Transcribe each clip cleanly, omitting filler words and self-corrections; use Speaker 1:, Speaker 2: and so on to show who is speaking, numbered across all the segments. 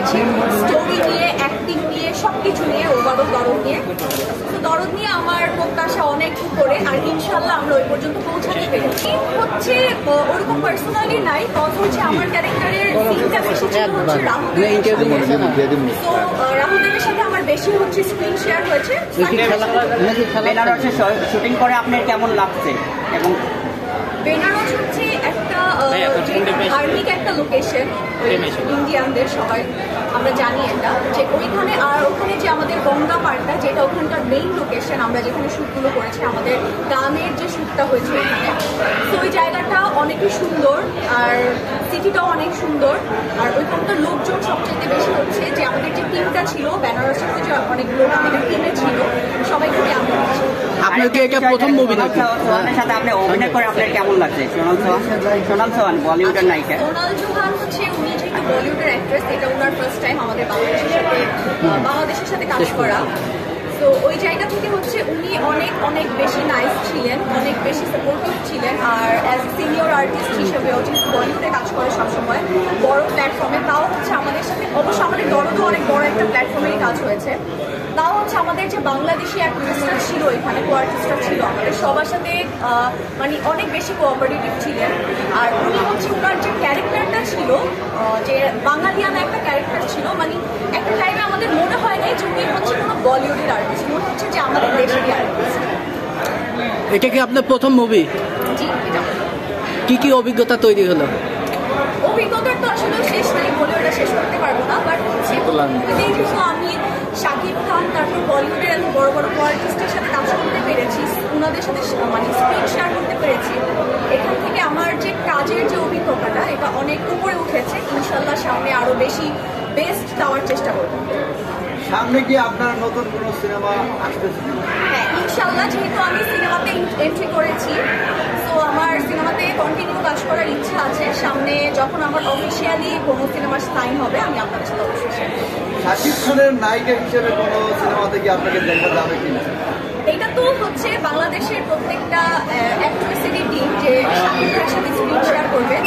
Speaker 1: করেছি, স্টোরি নিয়ে, অ্যাক্টিং নিয়ে, সবকিছু নিয়ে, ওভারঅল দরদ নিয়ে। তো দরদ নিয়ে আমার প্রত্যাশা অনেক উপরে, আর ইনশাল্লাহ আমরা ওই পর্যন্ত পৌঁছাতে পেরেছি। হচ্ছে ওরকম পার্সোনালি নাই, কজ হচ্ছে আমার ক্যারেক্টারের সিনটা বেশি ছিল হচ্ছে রাহুলের সাথে আমার বেশি হচ্ছে স্ক্রিন শেয়ার হয়েছে।
Speaker 2: বেনারসে শুটিং করে আপনার কেমন লাগছে? এবং
Speaker 1: বেনারস হচ্ছে একটা ধার্মিক একটা লোকেশন, ইন্ডিয়ানদের সবাই আমরা জানি এটা, যে ওইখানে আর ওখানে যে আমাদের গঙ্গা পাড়টা, যেটা ওখানকার মেইন লোকেশন, আমরা যেখানে শ্যুটগুলো করেছি, আমাদের গানের যে শ্যুটটা হয়েছে ওইখানে, তো ওই জায়গাটা অনেকই সুন্দর, আর সিটিটাও অনেক সুন্দর। আর ওইখানকার লোকজন সবচেয়ে বেশি হচ্ছে যে আমাদের যে টিমটা ছিল, বেনারসের যে অনেক লোক আমাদের টিমে ছিল, সবাই খুবই আনন্দ।
Speaker 3: আপনার কি এটা প্রথম মুভি নাকি?
Speaker 2: সোহানের সাথে আপনি অভিনয় করে আপনার কেমন লাগছে? সোনাল সোহান বলিউডের নায়িকা।
Speaker 1: সোনাল চৌহান হচ্ছে উনি যেহেতু বলিউডের অ্যাক্ট্রেস, এটা ওনার ফার্স্ট টাইম আমাদের বাংলাদেশের সাথে কাজ করা। তো ওই জায়গা থেকে হচ্ছে উনি অনেক অনেক বেশি নাইস ছিলেন, অনেক বেশি সাপোর্টিভ ছিলেন। আর অ্যাজ এ সিনিয়র আর্টিস্ট হিসেবেও যেহেতু বলিউডে কাজ করে সবসময় বড় প্ল্যাটফর্মে, তাও হচ্ছে আমাদের সাথে, অবশ্য আমাদের দরদও অনেক বড় একটা প্ল্যাটফর্মেই কাজ হয়েছে, তাও হচ্ছে আমাদের যে বাংলাদেশি আর্টিস্টরা ছিল এখানে, কো আর্টিস্টরা ছিল, আমাদের সবার সাথে মানে অনেক বেশি কোঅপারেটিভ ছিলেন। আর উনি হচ্ছে ওনার যে ক্যারেক্টারটা ছিল, যে বাঙালিয়ানা একটা ক্যারেক্টার ছিল, মানে একটা টাইমে আমাদের মনে হয় নাই যে উনি হচ্ছে কোনো বলিউডের আর্টিস্ট, মনে হচ্ছে যে আমাদের দেশেরই আর্টিস্ট।
Speaker 3: এটা কি আপনার প্রথম মুভি?
Speaker 1: জি, এটা
Speaker 3: কি কি অভিজ্ঞতা তৈরি হলো?
Speaker 1: অভিজ্ঞতার তো আসলে শেষ নাই, বলে ওটা শেষ করতে পারবো না, বাট হচ্ছে যেহেতু আমি শাকিব খান, তারপর বলিউডের এত বড় বড় আর্টিস্টের সাথে কাজ করতে পেরেছি, ওনাদের সাথে মানে স্ক্রিন শেয়ার করতে পেরেছি, এখান থেকে আমার যে কাজের যে অভিজ্ঞতাটা, এটা অনেক উপরে উঠেছে। ইনশাল্লাহ সামনে আরো বেশি বেস্ট দেওয়ার চেষ্টা করবো।
Speaker 4: সামনে কি আপনার নতুন কোনো সিনেমা আসতেছে?
Speaker 1: হ্যাঁ, ইনশাল্লাহ যেহেতু আমি সিনেমাতে এন্ট্রি করেছি, তো আমার সিনেমাতে কন্টিনিউ কাজ করার ইচ্ছা আছে। সামনে যখন আমার অফিসিয়ালি কোনো সিনেমার সাইন হবে, আমি আপনাদের সাথে অবশ্যই শেয়ার করব।
Speaker 4: শাকিব খানের নায়িকা হিসেবে কোনো সিনেমাতে কি আপনাকে দেখা যাবে কিনা?
Speaker 1: এটা তো হচ্ছে বাংলাদেশের প্রত্যেকটা অ্যাক্ট্রেসেরই টিম যে শাকিব খানের সাথে স্ক্রিন শেয়ার করবে,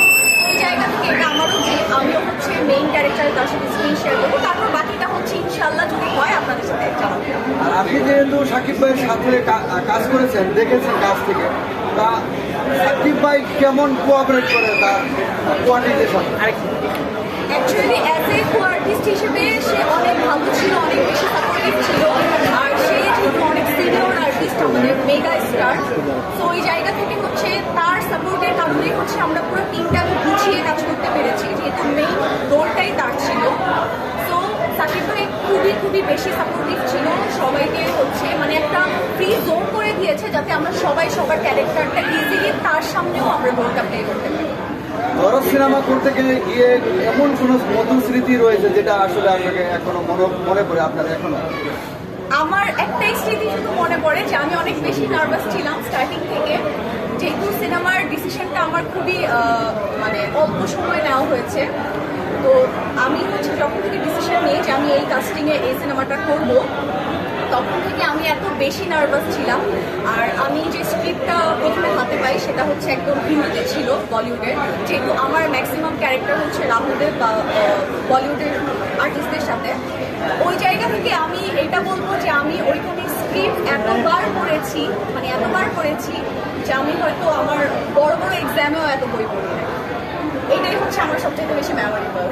Speaker 1: ওই জায়গা থেকে এটা আমারও যে আমিও হচ্ছে মেইন ক্যারেক্টারের তার সাথে স্ক্রিন শেয়ার করবো। তারপর বাকিটা হচ্ছে ইনশাল্লাহ যদি হয় আপনাদের সাথে জানাবো।
Speaker 4: আর আপনি যেহেতু শাকিব ভাইয়ের সাথে কাজ করেছেন, দেখেছেন কাজ থেকে, তা শাকিব ভাই কেমন কোঅপারেট করে তার কোয়ার্টিদের সাথে?
Speaker 1: Actually as a co artist হিসেবে সে অনেক ভালো ছিল, অনেক বেশি সাপোর্টিভ ছিল। আর সে যেহেতু অনেক সিনিয়র আর্টিস্ট, আমাদের মেগা স্টার, তো ওই জায়গা থেকে হচ্ছে তার সাপোর্টের কারণে হচ্ছে আমরা পুরো টিমটা গুছিয়ে কাজ করতে পেরেছি, যেহেতু মেইন রোলটাই তার ছিল। তো সাকিব ভাই খুবই খুবই বেশি সাপোর্টিভ ছিল, সবাইকে হচ্ছে মানে একটা ফ্রি জোন করে দিয়েছে, যাতে আমরা সবাই সবার ক্যারেক্টারটা ইজিলি তার সামনেও আমরা রোলটা প্লে করতে পারি।
Speaker 4: দরদ সিনেমা করতে গিয়ে এমন কোনো মধুর স্মৃতি রয়েছে যেটা আসলে আপনাকে এখনো মনে পড়ে আপনার এখনো?
Speaker 1: আমার একটাই স্মৃতি শুধু মনে পড়ে যে আমি অনেক বেশি নার্ভাস ছিলাম স্টার্টিং থেকে, যেহেতু সিনেমার ডিসিশনটা আমার খুবই মানে অল্প সময় নেওয়া হয়েছে। তো আমি হচ্ছে যখন থেকে ডিসিশন নিই যে আমি এই কাস্টিংয়ে এই সিনেমাটা করবো, তখন থেকে আমি এত বেশি নার্ভাস ছিলাম। আর আমি যে স্ক্রিপ্টটা প্রথমে হাতে পাই সেটা হচ্ছে একদম হিন্দিতে ছিল, বলিউডের, যেহেতু আমার ম্যাক্সিমাম ক্যারেক্টার হচ্ছে রাহুলের বা বলিউডের আর্টিস্টদের সাথে। ওই জায়গা থেকে আমি এটা বলবো যে আমি ওইখানে স্ক্রিপ্ট এতবার পড়েছি যে আমি হয়তো আমার বড় বড় এক্সামেও এত বই পড়ি। এটাই হচ্ছে আমার সবচেয়ে বেশি মেমোরেবল।